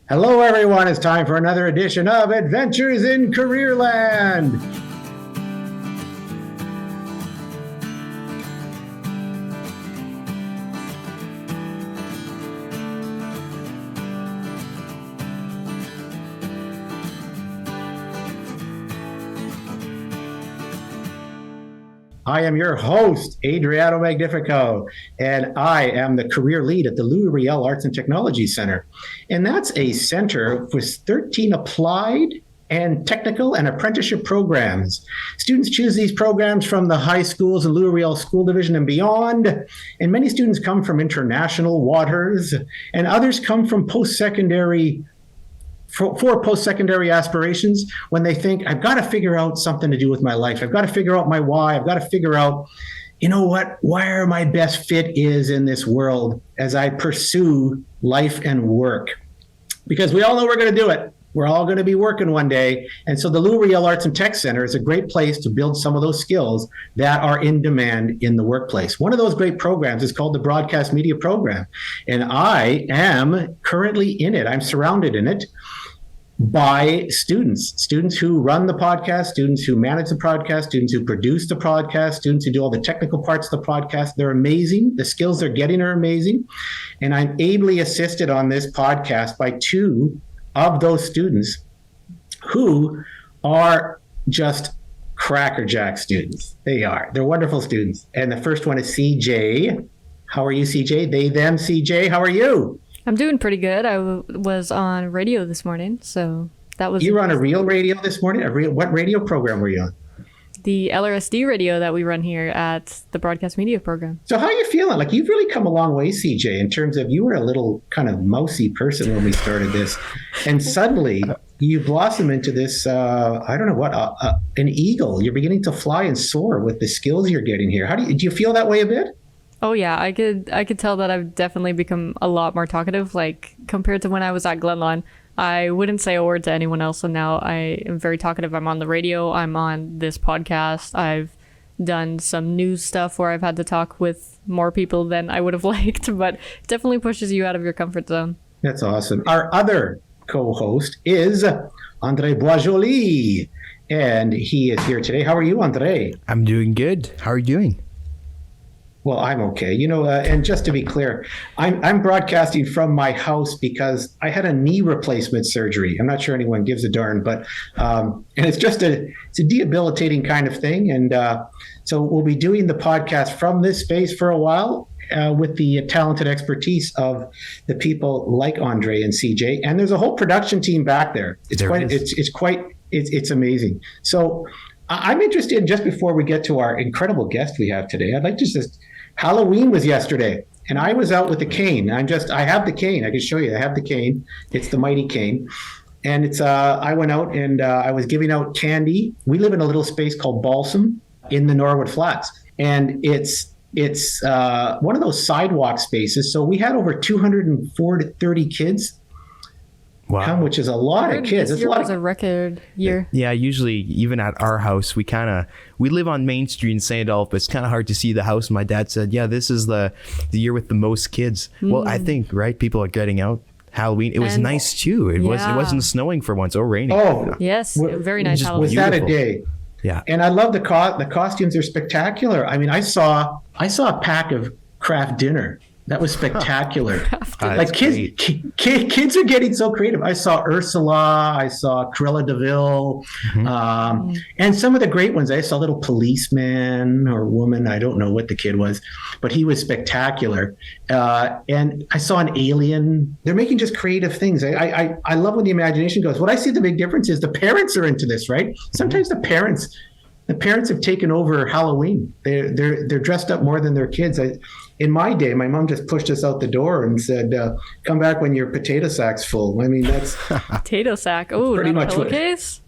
Hello, everyone. It's time for another edition of Adventures in Careerland. I am your host, Adriano Magnifico, and I am the career lead at the Riel Arts and Technology Center. And that's a center with 13 applied and technical and apprenticeship programs. Students choose these programs from the high schools and Riel School Division and beyond. And many students come from international waters, and others come from post-secondary for post-secondary aspirations when they think, I've got to figure out something to do with my life. I've got to figure out my why. I've got to figure out, where my best fit is in this world as I pursue life and work. Because we all know we're going to do it. We're all going to be working one day. And so the Riel Arts and Tech Center is a great place to build some of those skills that are in demand in the workplace. One of those great programs is called the Broadcast Media Program. And I am currently in it. I'm surrounded in it by students who run the podcast, students who manage the podcast, students who produce the podcast, students who do all the technical parts of the podcast. They're amazing. The skills they're getting are amazing. And I'm ably assisted on this podcast by two of those students who are just crackerjack students. They are. They're wonderful students. And the first one is CJ. How are you, CJ? They, them, CJ. How are you? I'm doing pretty good. I was on radio this morning, so that was... You were on a Real radio this morning? What radio program were you on? The LRSD radio that we run here at the Broadcast Media Program. So how are you feeling? Like, you've really come a long way, CJ, in terms of you were a little kind of mousy person when we started this. And suddenly you blossom into this, an eagle. You're beginning to fly and soar with the skills you're getting here. Do you feel that way a bit? Oh yeah, I could tell that I've definitely become a lot more talkative, like compared to when I was at Glenlawn. I wouldn't say a word to anyone else, and now I am very talkative. I'm on the radio, I'm on this podcast, I've done some news stuff where I've had to talk with more people than I would have liked, but it definitely pushes you out of your comfort zone. That's awesome. Our other co-host is Andre Boisjoli, and he is here today. How are you, Andre? I'm doing good. How are you doing? Well, I'm okay. And just to be clear, I'm broadcasting from my house because I had a knee replacement surgery. I'm not sure anyone gives a darn, but and it's a debilitating kind of thing. And so we'll be doing the podcast from this space for a while with the talented expertise of the people like Andre and CJ. And there's a whole production team back there. It's amazing. So I'm interested, just before we get to our incredible guest we have today, I'd like to just... Halloween was yesterday, and I was out with the cane. I have the cane. I can show you. I have the cane. It's the mighty cane. And it's, I went out and I was giving out candy. We live in a little space called Balsam in the Norwood Flats. And it's one of those sidewalk spaces. So we had over 230 kids. Wow. Which is a lot of kids. This year was a record year. Yeah, usually even at our house, we live on Main Street in St. Adolphe, but it's kind of hard to see the house. My dad said, yeah, this is the year with the most kids. Well, I think, right, people are getting out. Halloween, it was nice too. It wasn't snowing for once or raining. Oh, yes, very nice Halloween. Was that a day? Yeah. And I love the costumes are spectacular. I mean, I saw a pack of craft dinner. That was spectacular. Like kids are getting so creative. I saw Ursula, I saw Cruella de Vil, and some of the great ones. I saw a little policeman or woman. I don't know what the kid was, but he was spectacular. And I saw an alien. They're making just creative things. I love when the imagination goes. What I see the big difference is the parents are into this, right? Sometimes the parents have taken over Halloween. They're dressed up more than their kids. In my day, my mom just pushed us out the door and said, "Come back when your potato sack's full." I mean, that's potato sack. Oh, pretty much pillowcase.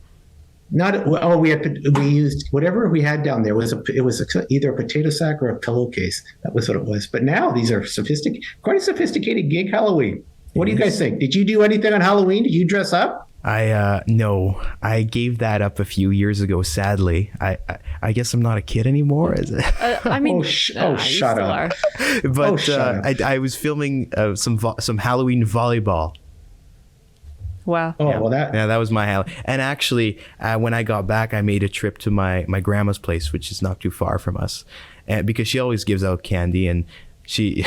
We used whatever we had down there. It was either a potato sack or a pillowcase. That was what it was. But now these are quite a sophisticated gig Halloween. What do you guys think? Did you do anything on Halloween? Did you dress up? No, I gave that up a few years ago. Sadly, I guess I'm not a kid anymore. Is it? I mean, shut up. But I was filming some Halloween volleyball. Wow. Oh, Yeah. well, That was my highlight. And actually, when I got back, I made a trip to my grandma's place, which is not too far from us, and because she always gives out candy, and she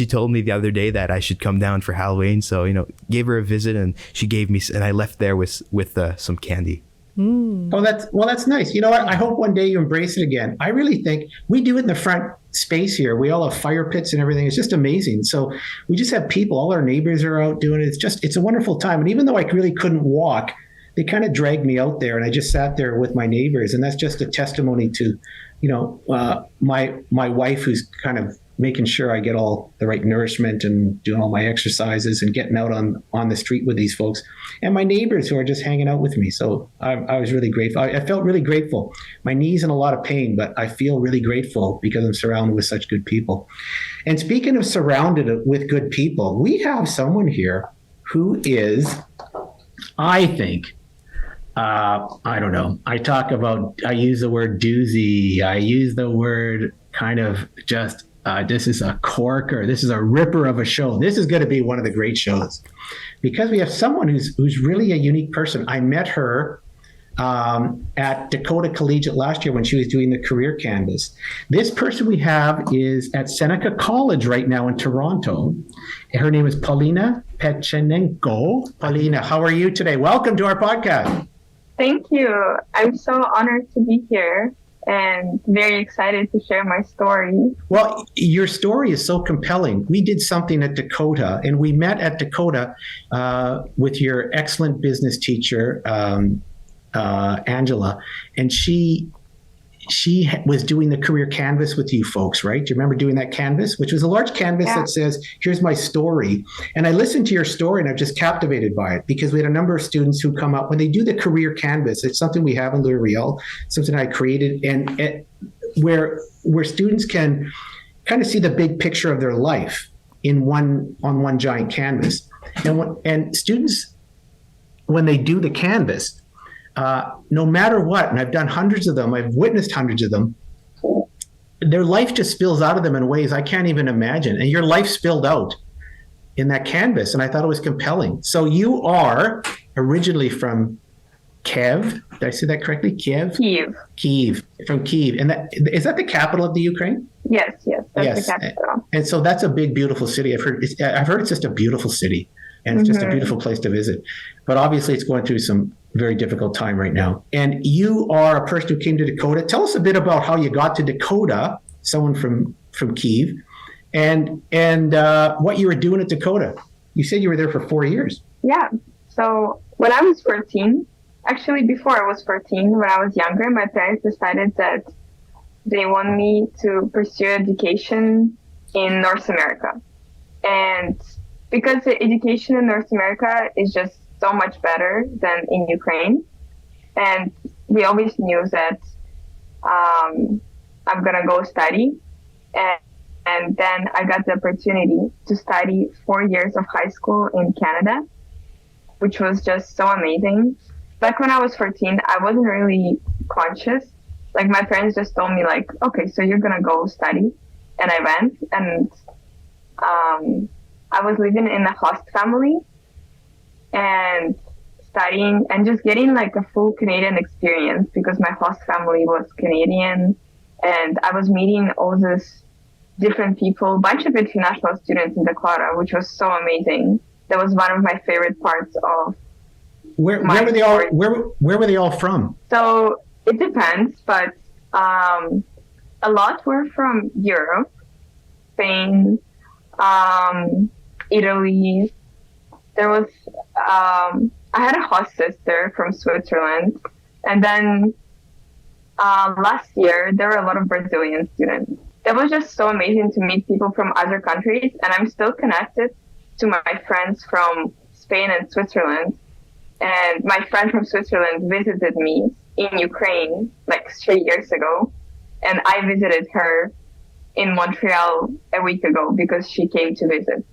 told me the other day that I should come down for Halloween. So gave her a visit, and she gave me, and I left there with some candy. Oh, that's nice. You know what? I hope one day you embrace it again. I really think we do it in the front space here. We all have fire pits and everything. It's just amazing. So we just have people. All our neighbors are out doing it. It's a wonderful time. And even though I really couldn't walk, they kind of dragged me out there, and I just sat there with my neighbors. And that's just a testimony to, my wife, who's kind of making sure I get all the right nourishment and doing all my exercises and getting out on the street with these folks, and my neighbors who are just hanging out with me. So I was really grateful. I felt really grateful. My knee's in a lot of pain, but I feel really grateful because I'm surrounded with such good people. And speaking of surrounded with good people, we have someone here who is, I think, I don't know. I use the word doozy. I use the word kind of just, this is a corker. This is a ripper of a show. This is going to be one of the great shows because we have someone who's really a unique person. I met her at Dakota Collegiate last year when she was doing the career canvas. This person we have is at Seneca College right now in Toronto. Her name is Polina Pechenenko. Polina, how are you today? Welcome to our podcast. Thank you. I'm so honored to be here and very excited to share my story. Well, your story is so compelling. We did something at Dakota, and we met at Dakota with your excellent business teacher, Angela, and she was doing the career canvas with you folks, right? Do you remember doing that canvas, which was a large canvas that says, here's my story. And I listened to your story and I'm just captivated by it because we had a number of students who come up when they do the career canvas. It's something we have in Riel, something I created, and where students can kind of see the big picture of their life on one giant canvas. And students, when they do the canvas, no matter what, and I've done hundreds of them, I've witnessed hundreds of them, their life just spills out of them in ways I can't even imagine. And your life spilled out in that canvas, and I thought it was compelling. So you are originally from Kiev. Did I say that correctly? Kiev? Kiev. From Kiev. And is that the capital of the Ukraine? Yes, that's the capital. And so that's a big, beautiful city. I've heard it's just a beautiful city, and it's just a beautiful place to visit. But obviously it's going through some very difficult time right now. And you are a person who came to Dakota. Tell us a bit about how you got to Dakota, someone from Kiev, and what you were doing at Dakota. You said you were there for 4 years. Yeah. So when I was 14, actually before I was 14, when I was younger, my parents decided that they want me to pursue education in North America. And because the education in North America is just so much better than in Ukraine. And we always knew that I'm going to go study. And then I got the opportunity to study 4 years of high school in Canada, which was just so amazing. Back when I was 14, I wasn't really conscious. Like my parents just told me like, okay, so you're going to go study. And I went, and I was living in a host family and studying and just getting like a full Canadian experience because my host family was Canadian, and I was meeting all these different people, bunch of international students in Dakota, which was so amazing. That was one of my favorite parts of where were they all where were they all from? So it depends, but a lot were from Europe, Spain, Italy. There was, I had a host sister from Switzerland. And then last year, there were a lot of Brazilian students. It was just so amazing to meet people from other countries. And I'm still connected to my friends from Spain and Switzerland. And my friend from Switzerland visited me in Ukraine like 3 years ago. And I visited her in Montreal a week ago because she came to visit.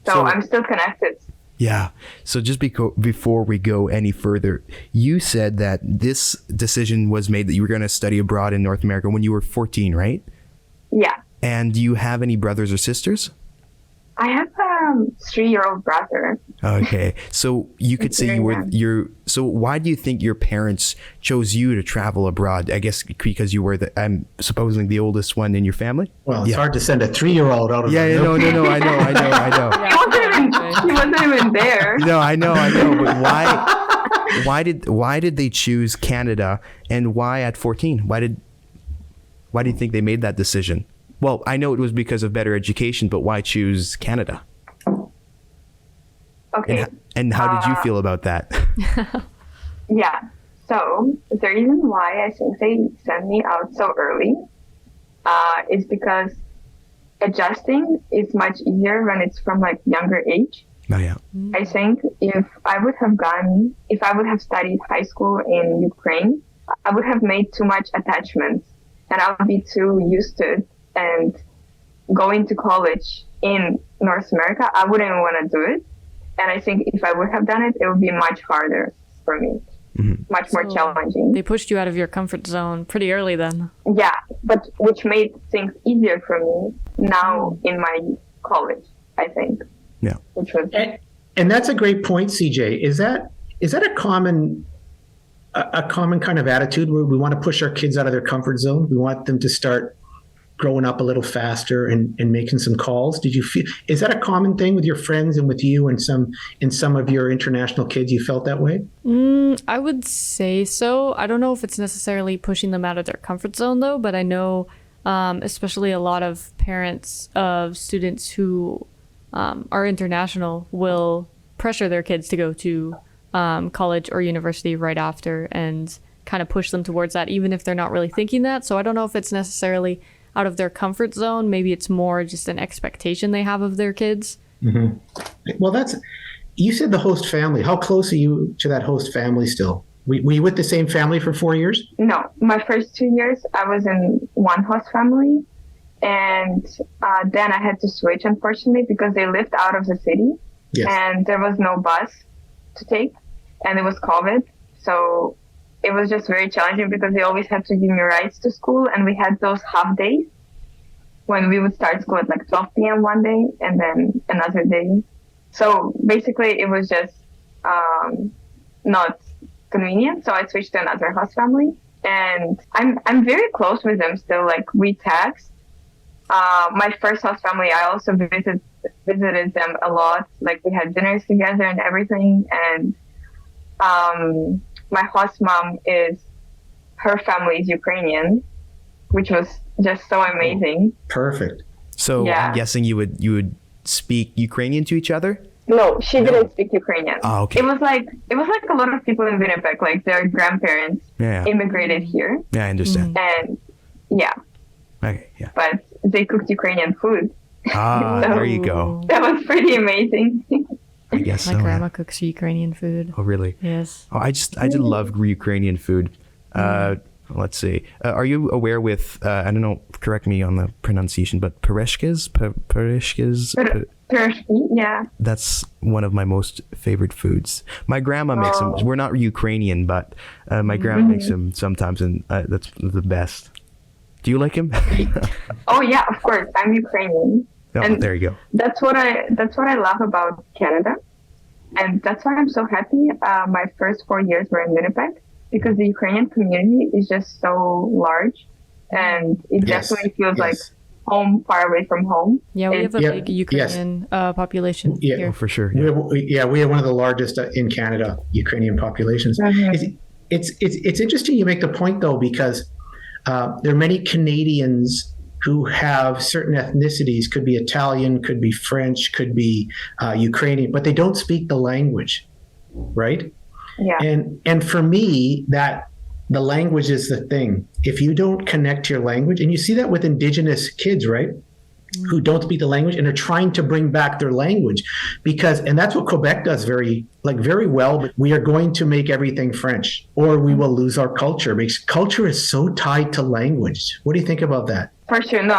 So I'm still connected. Yeah. So just before we go any further, you said that this decision was made that you were going to study abroad in North America when you were 14, right? Yeah. And do you have any brothers or sisters? I have a a 3-year-old brother. Okay, so you could say you were so why do you think your parents chose you to travel abroad? I guess because you were supposedly the oldest one in your family. Well, it's hard to send a 3-year-old out of Yeah, no, I know. He wasn't even there. No, I know, but why did they choose Canada, and why at 14? Why do you think they made that decision? Well, I know it was because of better education, but why choose Canada? Okay. And how did you feel about that? Yeah. So the reason why I think they sent me out so early is because adjusting is much easier when it's from like younger age. Oh yeah. I think if I would have studied high school in Ukraine, I would have made too much attachments and I would be too used to it. And going to college in North America, I wouldn't want to do it. And I think if I would have done it, it would be much harder for me, much more challenging. They pushed you out of your comfort zone pretty early then. Yeah, but which made things easier for me now in my college, I think. Yeah. Which was and that's a great point, CJ. Is that a common kind of attitude where we want to push our kids out of their comfort zone? We want them to start growing up a little faster and making some calls. Is that a common thing with your friends and with you and some of your international kids? You felt that way? I would say so. I don't know if it's necessarily pushing them out of their comfort zone though, but I know especially a lot of parents of students who are international will pressure their kids to go to college or university right after and kind of push them towards that, even if they're not really thinking that. So I don't know if it's necessarily out of their comfort zone. Maybe it's more just an expectation they have of their kids. Mm-hmm. Well, you said the host family. How close are you to that host family still? Were you with the same family for 4 years? No, my first 2 years I was in one host family, and then I had to switch, unfortunately, because they lived out of the city. Yes. And there was no bus to take, and it was COVID. So it was just very challenging because they always had to give me rides to school, and we had those half days when we would start school at like 12 p.m. one day and then another day. So basically it was just not convenient. So I switched to another host family, and I'm very close with them still. Like we text. My first host family, I also visited them a lot. Like we had dinners together and everything. And my host mom her family is Ukrainian, which was just so amazing. Perfect. So Yeah. I'm guessing you would speak Ukrainian to each other? No, she didn't speak Ukrainian. Oh, okay. It was like a lot of people in Winnipeg, like their grandparents Yeah. immigrated here, Yeah, I understand. and yeah, Okay, yeah. but they cooked Ukrainian food. There you go. That was pretty amazing. I guess My so. grandma cooks Ukrainian food. Oh, really? Yes. Oh, I just love Ukrainian food. Let's see. Are you aware with, I don't know, correct me on the pronunciation, but pareshkas? Yeah. That's one of my most favorite foods. My grandma makes them. We're not Ukrainian, but my grandma makes them sometimes, and that's the best. Do you like him? Oh yeah, of course. I'm Ukrainian. Oh, And there you go. That's what I love about Canada, and that's why I'm so happy. My first 4 years were in Winnipeg because the Ukrainian community is just so large, and it definitely feels like home, far away from home. Yeah, we have a big Ukrainian population here. Oh, for sure. We have one of the largest in Canada Ukrainian populations. Mhm. It's interesting you make the point though, because there are many Canadians who have certain ethnicities, could be Italian, could be French, could be Ukrainian, but they don't speak the language, right? Yeah. And for me, that the language is the thing. If you don't connect to your language, and you see that with Indigenous kids, right? Who don't speak the language and are trying to bring back their language, and that's what Quebec does very well. But we are going to make everything French, or we will lose our culture, because culture is so tied to language. What do you think about that? For sure. No,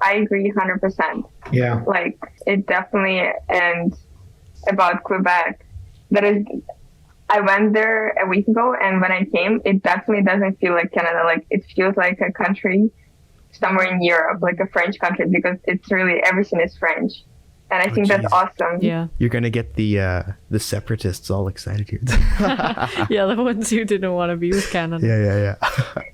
I agree 100%. Yeah. Like it definitely, and about Quebec, I went there a week ago, and when I came, it definitely doesn't feel like Canada. Like it feels like a country somewhere in Europe, like a French country, because it's really, everything is French. And I think that's geez. awesome. Yeah. You're gonna get the separatists all excited here. Yeah, the ones who didn't want to be with Canada. yeah.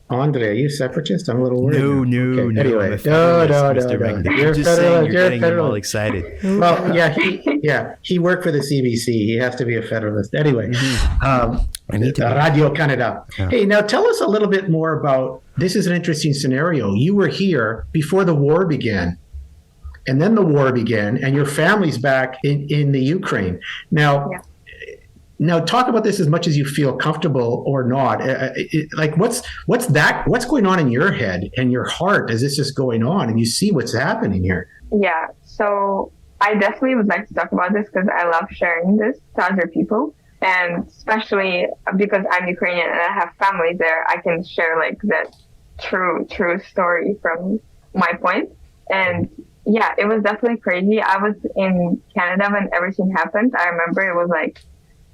Andre, are you separatist? I'm a little worried. No, now. no, Okay. no. Anyway, I'm a federalist, Mr. Magnick. You're I'm just federalist. saying you're You're getting them all federalist. excited. Well, he worked for the CBC. He has to be a federalist. Anyway, I need to be. Radio Canada. Yeah. Hey, now tell us a little bit more about, this is an interesting scenario. You were here before the war began, and then the war began, and your family's back in the Ukraine. Now, Yeah. now talk about this as much as you feel comfortable or not. Like, what's going on in your head and your heart as this is going on, and you see what's happening here? Yeah, so I definitely would like to talk about this because I love sharing this to other people. And especially because I'm Ukrainian and I have family there, I can share like that true story from my point. And yeah, it was definitely crazy. I was in Canada when everything happened. I remember it was like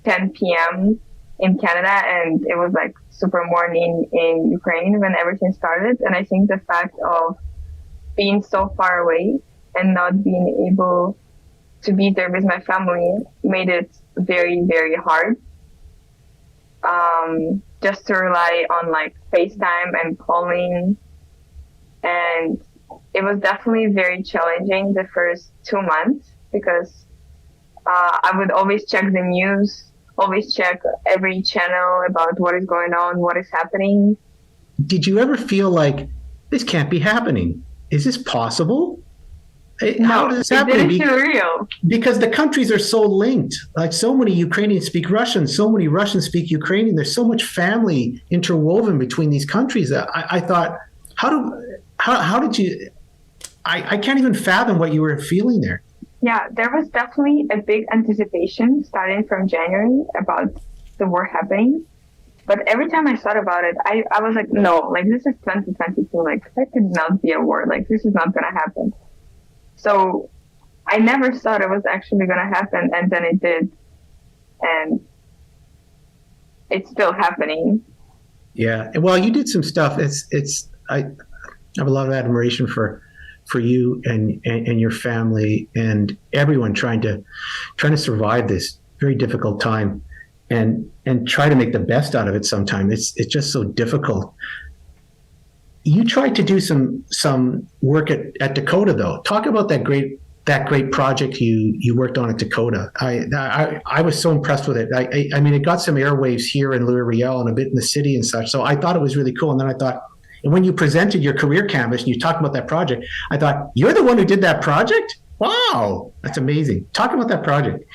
10 p.m. in Canada and it was like super morning in Ukraine when everything started. And I think the fact of being so far away and not being able to be there with my family made it very, very hard. Just to rely on like FaceTime and calling. And it was definitely very challenging the first 2 months because I would always check the news, always check every channel about what is going on, what is happening. Did you ever feel like, this can't be happening? Is this possible? How does this happen? It didn't feel real. Because the countries are so linked. Like, so many Ukrainians speak Russian, so many Russians speak Ukrainian. There's so much family interwoven between these countries. I thought, how did you? I can't even fathom what you were feeling there. Yeah, there was definitely a big anticipation starting from January about the war happening. But every time I thought about it, I was like, no, like this is 2022. Like, there could not be a war. Like, this is not going to happen. So I never thought it was actually going to happen. And then it did. And it's still happening. Yeah. Well, you did some stuff. I have a lot of admiration for you and your family and everyone trying to survive this very difficult time and try to make the best out of it sometimes. It's just so difficult. You tried to do some work at Dakota, though. Talk about that great project you worked on at Dakota. I was so impressed with it. I mean, it got some airwaves here in Riel and a bit in the city and such. So I thought it was really cool. And then I thought, and when you presented your career canvas and you talked about that project, I thought, you're the one who did that project? Wow, that's amazing. Talk about that project.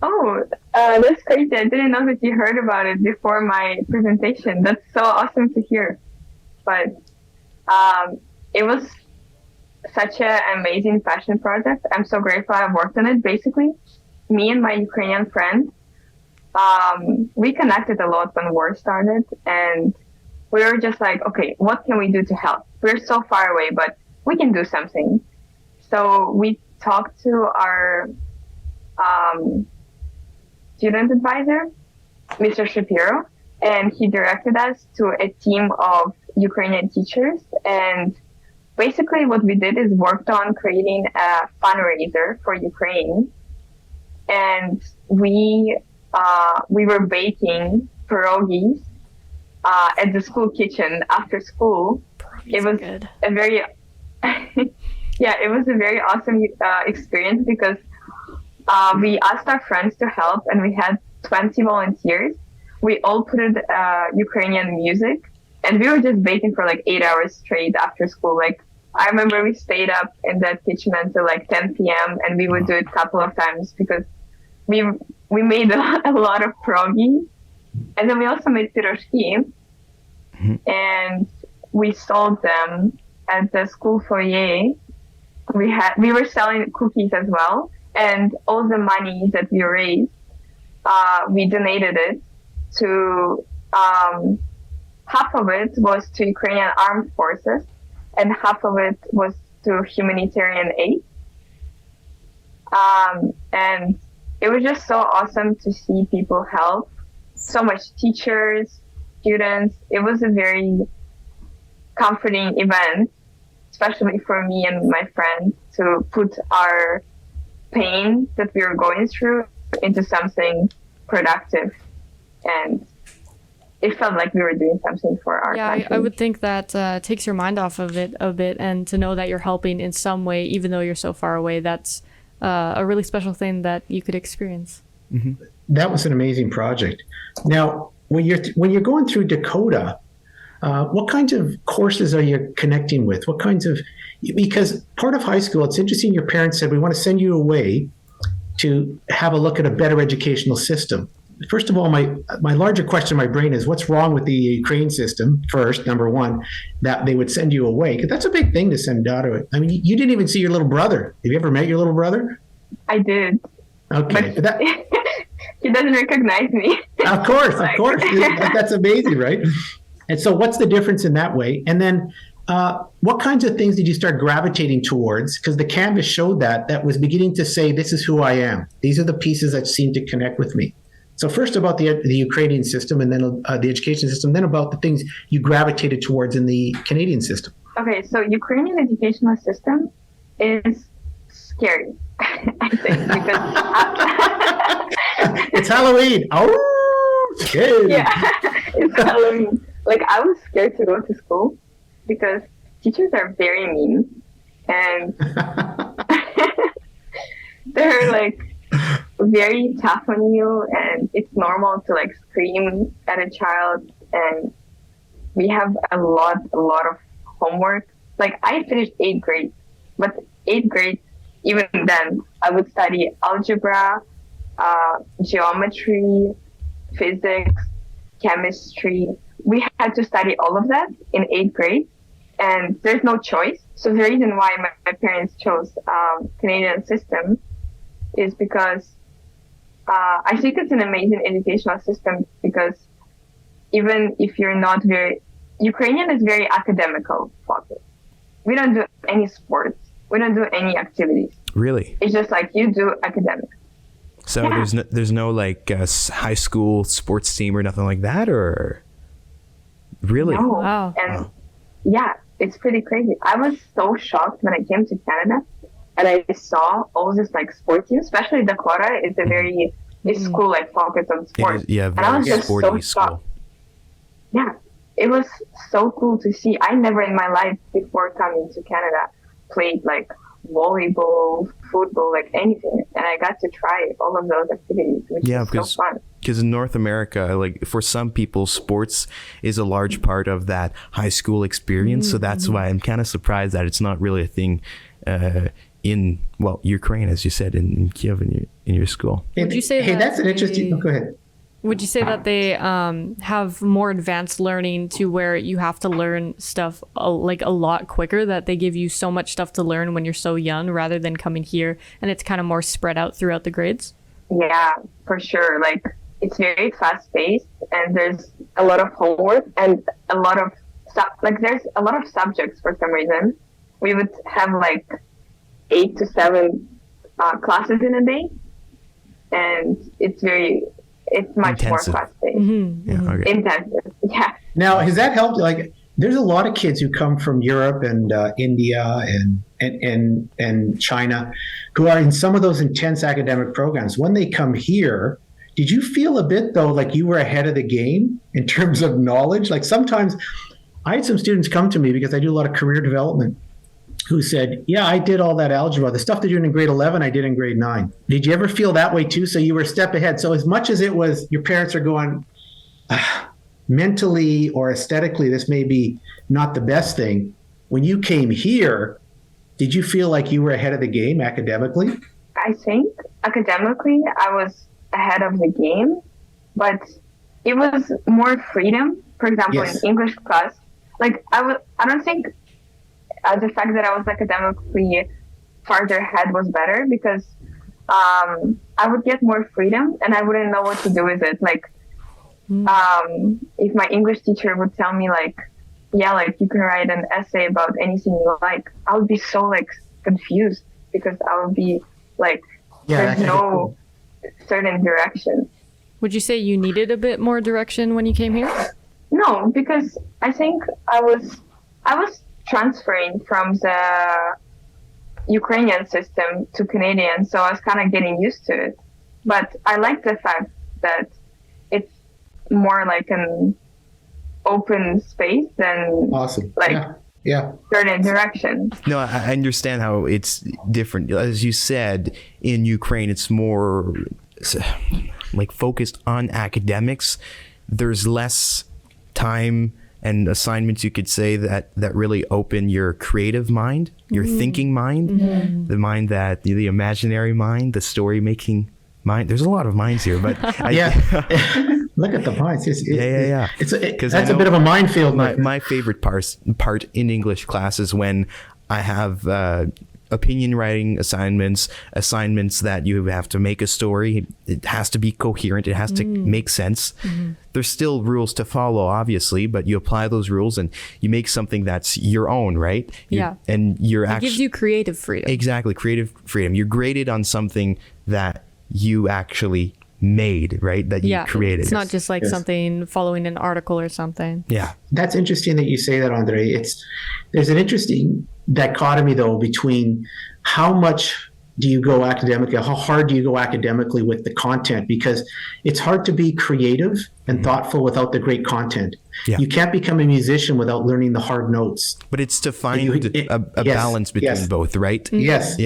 Oh, that's crazy. I didn't know that you heard about it before my presentation. That's so awesome to hear. But it was such an amazing passion project. I'm so grateful I worked on it. Basically, me and my Ukrainian friend, we connected a lot when war started, and we were just like, okay, what can we do to help? We're so far away, but we can do something. So we talked to our student advisor, Mr. Shapiro, and he directed us to a team of Ukrainian teachers. And basically what we did is worked on creating a fundraiser for Ukraine. And we were baking pierogies at the school kitchen after school. It was good. a very, it was a very awesome experience because we asked our friends to help and we had 20 volunteers. We all put Ukrainian music and we were just baking for like 8 hours straight after school. Like, I remember we stayed up in that kitchen until like 10 p.m. and we would do it a couple of times because we made a lot of pierogi. And then we also made piroshki, and we sold them at the school foyer. We were selling cookies as well, and all the money that we raised, we donated it to. Half of it was to Ukrainian armed forces, and half of it was to humanitarian aid. And it was just so awesome to see people help. So much teachers, students. It was a very comforting event, especially for me and my friend, to put our pain that we were going through into something productive, and it felt like we were doing something for our country. I would think that takes your mind off of it a bit, and to know that you're helping in some way, even though you're so far away, that's a really special thing that you could experience. Mm-hmm. That was an amazing project. Now, when you're going through Dakota, what kinds of courses are you connecting with? What kinds of, because part of high school, it's interesting, your parents said, we want to send you away to have a look at a better educational system. First of all, my larger question in my brain is, what's wrong with the Ukraine system, first, number one, that they would send you away? Because that's a big thing to send out of it. I mean, you didn't even see your little brother. Have you ever met your little brother? I did. Okay. But he doesn't recognize me. Of course. That's amazing, right? And so what's the difference in that way? And then what kinds of things did you start gravitating towards? Because the canvas showed that was beginning to say, this is who I am. These are the pieces that seem to connect with me. So first about the Ukrainian system, and then the education system, then about the things you gravitated towards in the Canadian system. Okay, so Ukrainian educational system is scary, I think, because it's Halloween. Oh, scary. Yeah, it's Halloween. Like, I was scared to go to school because teachers are very mean, and they're like very tough on you, and it's normal to like scream at a child, and we have a lot of homework. Like, I finished 8th grade, but 8th grade, even then, I would study algebra, geometry, physics, chemistry. We had to study all of that in 8th grade, and there's no choice. So the reason why my parents chose Canadian system is because I think it's an amazing educational system, because even if you're not Ukrainian is very academical focused. We don't do any sports. We don't do any activities. Really? It's just like you do academics. So Yeah. there's no like high school sports team or nothing like that, or really? No. Wow. And yeah, it's pretty crazy. I was so shocked when I came to Canada and I saw all this like sport teams, especially Dakota. It's a very school like focused on sports. Yeah, and I was very just sporty so school. shocked. Yeah, it was so cool to see. I never in my life before coming to Canada played like volleyball, football, like anything, and I got to try all of those activities, which is so fun. Because in North America, like for some people, sports is a large part of that high school experience. So that's why I'm kind of surprised that it's not really a thing in Ukraine, as you said, in Kiev in your school. Would you say that's an interesting. Go ahead. Would you say that they have more advanced learning to where you have to learn stuff a lot quicker, that they give you so much stuff to learn when you're so young rather than coming here and it's kind of more spread out throughout the grades? Yeah, for sure. Like, it's very fast paced, and there's a lot of homework and a lot of stuff. Like, there's a lot of subjects for some reason. We would have like 8 to 7 classes in a day, and it's much Intensive. more fast-paced. Mm-hmm. Yeah, okay. Intensive. Yeah. Now, has that helped? Like, there's a lot of kids who come from Europe and India and China who are in some of those intense academic programs. When they come here, did you feel a bit, though, like you were ahead of the game in terms of knowledge? Like, sometimes I had some students come to me because I do a lot of career development who said, yeah, I did all that algebra. The stuff they're doing in grade 11, I did in grade 9. Did you ever feel that way too? So you were a step ahead. So as much as it was your parents are going, mentally or aesthetically, this may be not the best thing. When you came here, did you feel like you were ahead of the game academically? I think academically I was ahead of the game, but it was more freedom. For example, Yes. in English class, like I don't think the fact that I was academically farther ahead was better, because I would get more freedom and I wouldn't know what to do with it. Like, if my English teacher would tell me like, yeah, like you can write an essay about anything you like, I would be so like confused, because I would be like, there's no certain direction. Would you say you needed a bit more direction when you came here? No, because I think I was transferring from the Ukrainian system to Canadian, so I was kind of getting used to it. But I like the fact that it's more like an open space than Awesome. like Yeah. certain direction. No, I understand how it's different. As you said, in Ukraine, it's more like focused on academics. There's less time and assignments, you could say, that really open your creative mind, your thinking mind, the mind that the imaginary mind, the story making mind. There's a lot of minds here, but Look at the minds. Yeah. That's a bit of a minefield. My favorite part in English class is when I have opinion writing assignments that you have to make a story. It has to be coherent. It has to make sense. There's still rules to follow, obviously, but you apply those rules and you make something that's your own, right? And it gives you creative freedom. Exactly, creative freedom. You're graded on something that you actually made, right? That you created. It's not just like something following an article or something. Yeah. That's interesting that you say that, Andre. There's an interesting dichotomy, though, between how much do you go academically, how hard do you go academically with the content, because it's hard to be creative and thoughtful without the great content. Yeah. You can't become a musician without learning the hard notes. But it's to find a balance between both, right? Yes.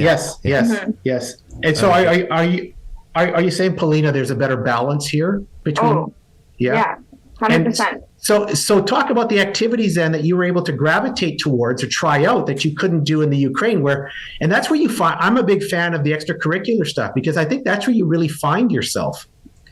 And so are you saying, Polina, there's a better balance here between? Oh, yeah, 100%. So talk about the activities then that you were able to gravitate towards or try out that you couldn't do in the Ukraine, and that's where you find. I'm a big fan of the extracurricular stuff, because I think that's where you really find yourself.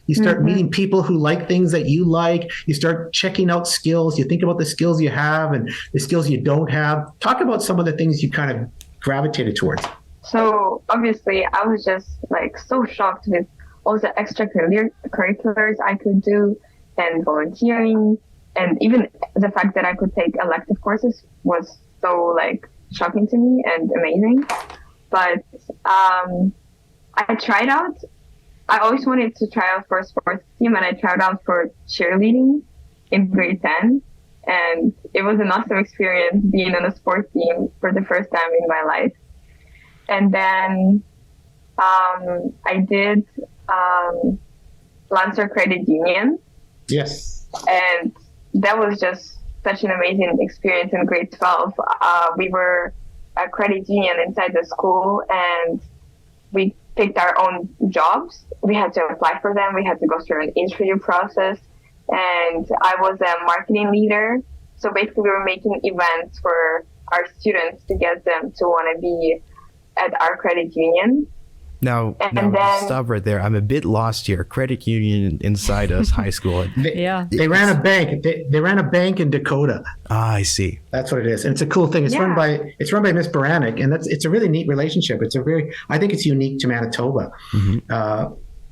You start meeting people who like things that you like. You start checking out skills. You think about the skills you have and the skills you don't have. Talk about some of the things you kind of gravitated towards. So obviously I was just like so shocked with all the extracurriculars I could do and volunteering, and even the fact that I could take elective courses was so like shocking to me and amazing. But I tried out. I always wanted to try out for a sports team, and I tried out for cheerleading in grade 10. And it was an awesome experience being on a sports team for the first time in my life. And then I did Lancer Credit Union. Yes. And that was just such an amazing experience in grade 12. We were a credit union inside the school, and we picked our own jobs. We had to apply for them. We had to go through an interview process. And I was a marketing leader. So basically we were making events for our students to get them to want to be at our credit union. Now, stop right there. I'm a bit lost here. Credit union inside us high school. They ran a bank. They ran a bank in Dakota. Ah, I see. That's what it is, and it's a cool thing. It's run by Miss Baranek, and it's a really neat relationship. I think it's unique to Manitoba.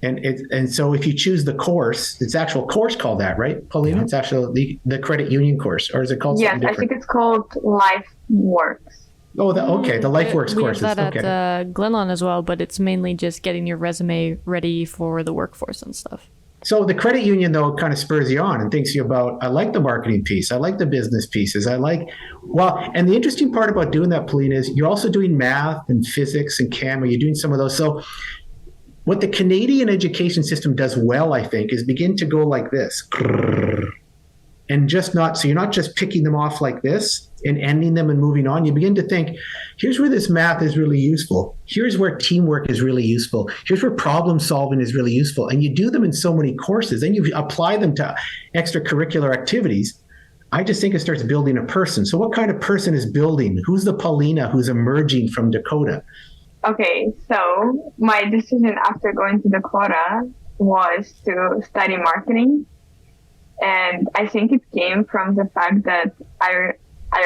And so if you choose the course, it's actual course called that, right, Polina? It's actually the credit union course, or is it called something different? I think it's called Life Works. Oh, the LifeWorks courses. We have that at Glenlawn as well, but it's mainly just getting your resume ready for the workforce and stuff. So the credit union, though, kind of spurs you on and thinks you about, I like the marketing piece. I like the business pieces. And the interesting part about doing that, Polina, is you're also doing math and physics and chem. You're doing some of those. So what the Canadian education system does well, I think, is begin to go like this. And so you're not just picking them off like this and ending them and moving on. You begin to think, here's where this math is really useful. Here's where teamwork is really useful. Here's where problem solving is really useful. And you do them in so many courses, and you apply them to extracurricular activities. I just think it starts building a person. So what kind of person is building? Who's the Polina who's emerging from Dakota? Okay, so my decision after going to Dakota was to study marketing. And I think it came from the fact that I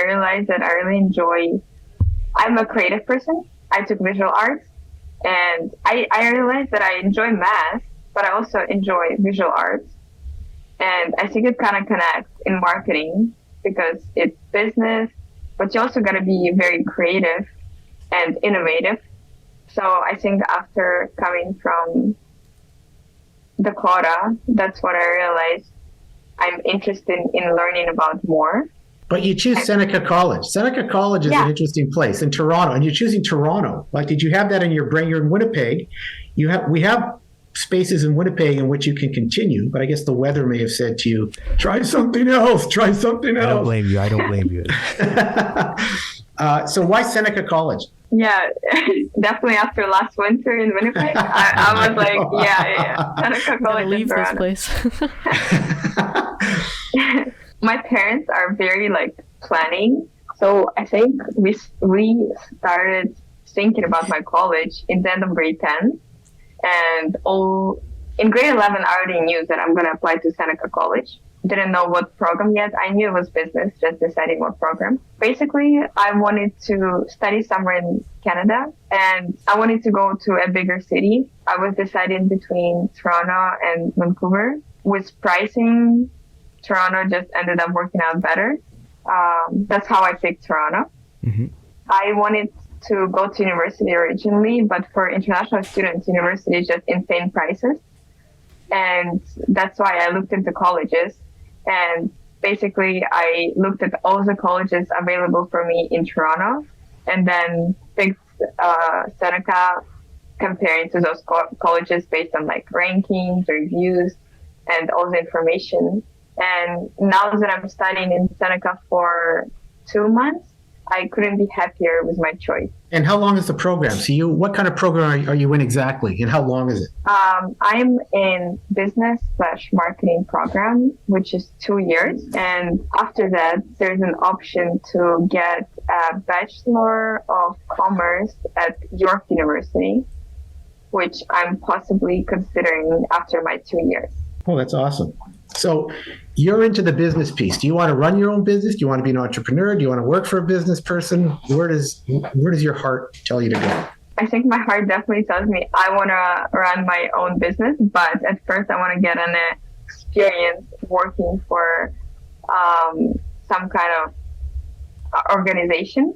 realized that I really I'm a creative person. I took visual arts, and I realized that I enjoy math, but I also enjoy visual arts. And I think it kind of connects in marketing because it's business, but you also got to be very creative and innovative. So I think after coming from Dakota, that's what I realized I'm interested in learning about more. But you choose Seneca College. Seneca College is an interesting place in Toronto, and you're choosing Toronto. Like, did you have that in your brain? You're in Winnipeg. We have spaces in Winnipeg in which you can continue, but I guess the weather may have said to you, try something else, try something else. I don't blame you. So why Seneca College? Yeah, definitely after last winter in Winnipeg, I was like, yeah, Seneca College in Leave this Toronto. place. My parents are very like planning, so I think we started thinking about my college in the end of grade 10, and in grade 11 I already knew that I'm gonna apply to Seneca College. Didn't know what program yet. I knew it was business, just deciding what program. Basically, I wanted to study somewhere in Canada, and I wanted to go to a bigger city. I was deciding between Toronto and Vancouver. With pricing, Toronto just ended up working out better. That's how I picked Toronto. Mm-hmm. I wanted to go to university originally, but for international students, university is just insane prices. And that's why I looked into colleges. And basically, I looked at all the colleges available for me in Toronto, and then picked Seneca, comparing to those colleges based on like rankings, reviews, and all the information. And now that I'm studying in Seneca for 2 months, I couldn't be happier with my choice. And how long is the program? So what kind of program are you in exactly, and how long is it? I'm in business/marketing program, which is 2 years. And after that, there's an option to get a Bachelor of Commerce at York University, which I'm possibly considering after my 2 years. Oh, that's awesome. So you're into the business piece. Do you want to run your own business? Do you want to be an entrepreneur? Do you want to work for a business person? Where does your heart tell you to go? I think my heart definitely tells me I want to run my own business, but at first I want to get an experience working for some kind of organization.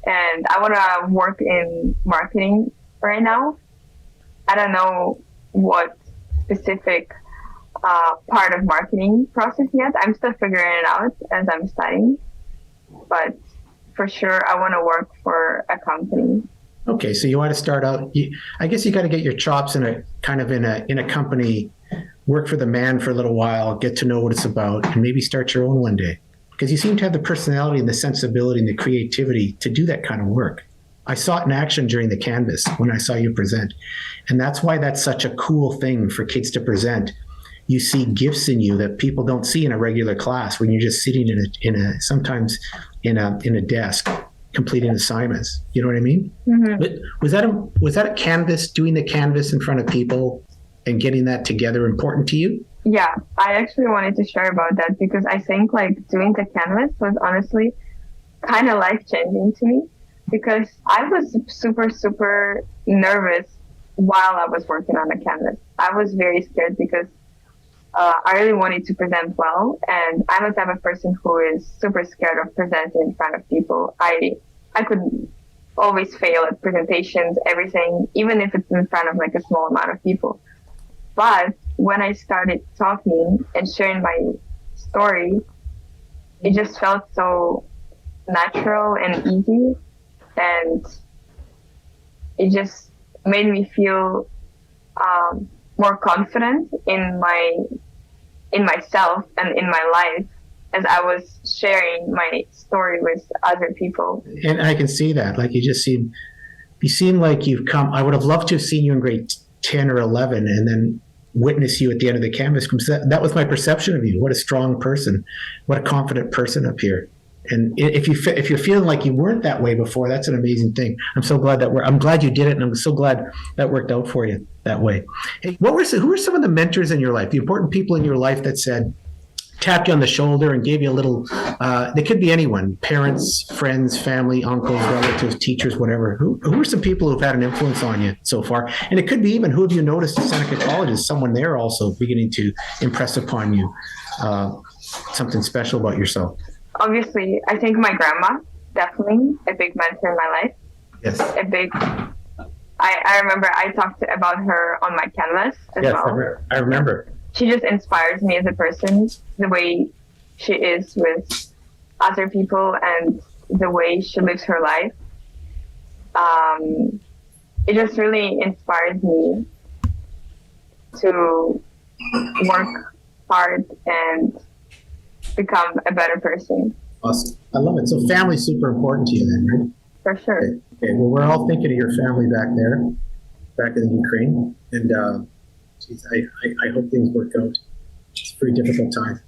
And I want to work in marketing right now. I don't know what specific part of marketing process yet. I'm still figuring it out as I'm studying, but for sure I want to work for a company. Okay, so you want to start out. I guess you got to get your chops in a company, work for the man for a little while, get to know what it's about, and maybe start your own one day. Because you seem to have the personality and the sensibility and the creativity to do that kind of work. I saw it in action during the Canvas when I saw you present, and that's why that's such a cool thing for kids to present. You see gifts in you that people don't see in a regular class when you're just sitting sometimes in a desk completing assignments. You know what I mean? Mm-hmm. But was that a Canvas, doing the Canvas in front of people and getting that together important to you? Yeah, I actually wanted to share about that because I think like doing the Canvas was honestly kind of life-changing to me, because I was super, super nervous while I was working on the Canvas. I was very scared because I really wanted to present well, and I'm the type of person who is super scared of presenting in front of people. I could always fail at presentations, everything, even if it's in front of like a small amount of people. But when I started talking and sharing my story, it just felt so natural and easy, and it just made me feel more confident in myself and in my life as I was sharing my story with other people. And I can see that. Like you seem like you've come. I would have loved to have seen you in grade 10 or 11 and then witness you at the end of the Canvas. That was my perception of you. What a strong person. What a confident person up here. And if you're feeling like you weren't that way before, that's an amazing thing. I'm so glad I'm glad you did it, and I'm so glad that worked out for you that way. Hey, who were some of the mentors in your life, the important people in your life that tapped you on the shoulder and gave you a little, they could be anyone, parents, friends, family, uncles, relatives, teachers, whatever. Who are some people who've had an influence on you so far? And it could be even who have you noticed at Seneca College is someone there also beginning to impress upon you something special about yourself? Obviously, I think my grandma, definitely a big mentor in my life. Yes. I remember I talked about her on my Canvas as well. I remember. She just inspires me as a person, the way she is with other people and the way she lives her life. It just really inspires me to work hard and become a better person. Awesome. I love it. So family's super important to you then, right? For sure. Okay. Well, we're all thinking of your family back there, back in the Ukraine. And geez, I hope things work out. It's a pretty difficult time.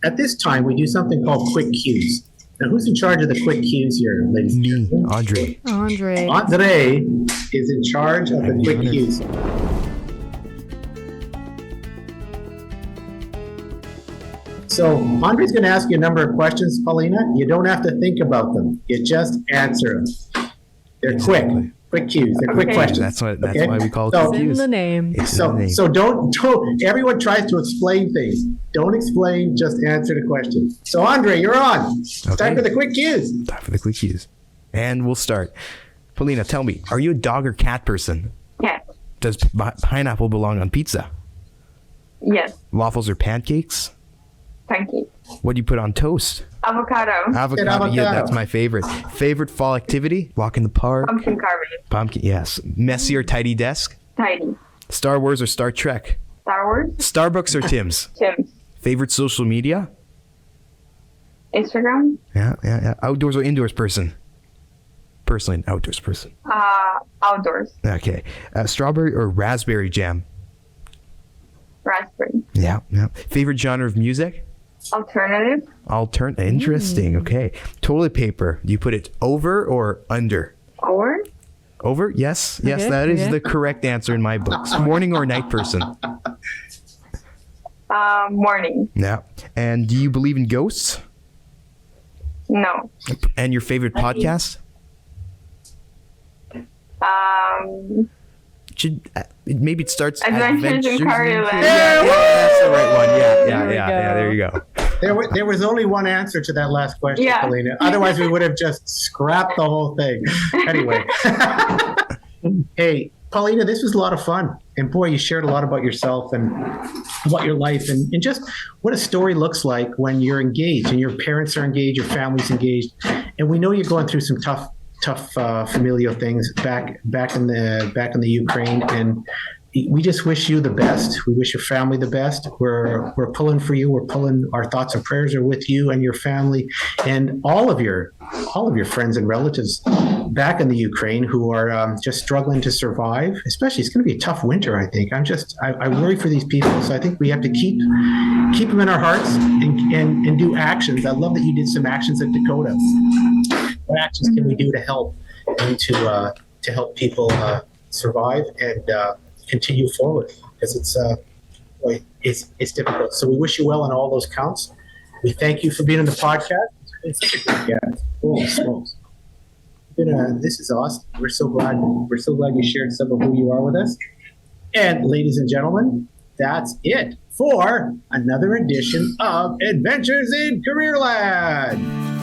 At this time, we do something called quick cues. Now, who's in charge of the quick cues here, ladies and gentlemen? Andre. Andre is in charge of the quick cues. So Andre's going to ask you a number of questions, Polina. You don't have to think about them. You just answer them. They're quick cues. They're quick questions. That's why we call it So- quick In cues. the name. It's in the name. So don't, everyone tries to explain things. Don't explain, just answer the question. So Andre, you're on. Start Okay. with the quick cues. Time for the quick cues. And we'll start. Polina, tell me, are you a dog or cat person? Yes. Does pineapple belong on pizza? Yes. Waffles or pancakes? Pancake. What do you put on toast? Avocado. Avocado. avocado. Yeah, that's my favorite. Favorite fall activity? Walk in the park? Pumpkin carving. Pumpkin, yes. Messy or tidy desk? Tidy. Star Wars or Star Trek? Star Wars. Starbucks or Tim's? Tim's. Favorite social media? Instagram. Yeah. Outdoors or indoors person? Personally, an outdoors person. Outdoors. Okay. Strawberry or raspberry jam? Raspberry. Yeah. Favorite genre of music? Alternative. Interesting. Okay. Toilet paper. Do you put it over or under? Or Over? Yes. Yes, that is the correct answer in my books. Morning or night person? morning. Yeah. And do you believe in ghosts? No. And your favorite podcast? Maybe it starts Adventures in Carryland. Yeah, that's the right one. Yeah. There you go. There was only one answer to that last question, Yeah. Polina. Otherwise, we would have just scrapped the whole thing. Anyway. Hey, Polina, this was a lot of fun. And boy, you shared a lot about yourself and about your life and just what a story looks like when you're engaged and your parents are engaged, your family's engaged. And we know you're going through some tough familial things back in the Ukraine, and we just wish you the best. We wish your family the best. We're pulling for you. We're pulling. Our thoughts and prayers are with you and your family, and all of your friends and relatives back in the Ukraine who are just struggling to survive. Especially, it's going to be a tough winter. I think. I worry for these people. So I think we have to keep them in our hearts and do actions. I love that you did some actions at Dakota. What actions can we do to help and to help people survive and continue forward? Because it's difficult. So we wish you well on all those counts. We thank you for being on the podcast. It's such a good guest. Holy smokes! This is awesome. We're so glad you shared some of who you are with us. And ladies and gentlemen, that's it for another edition of Adventures in Careerland.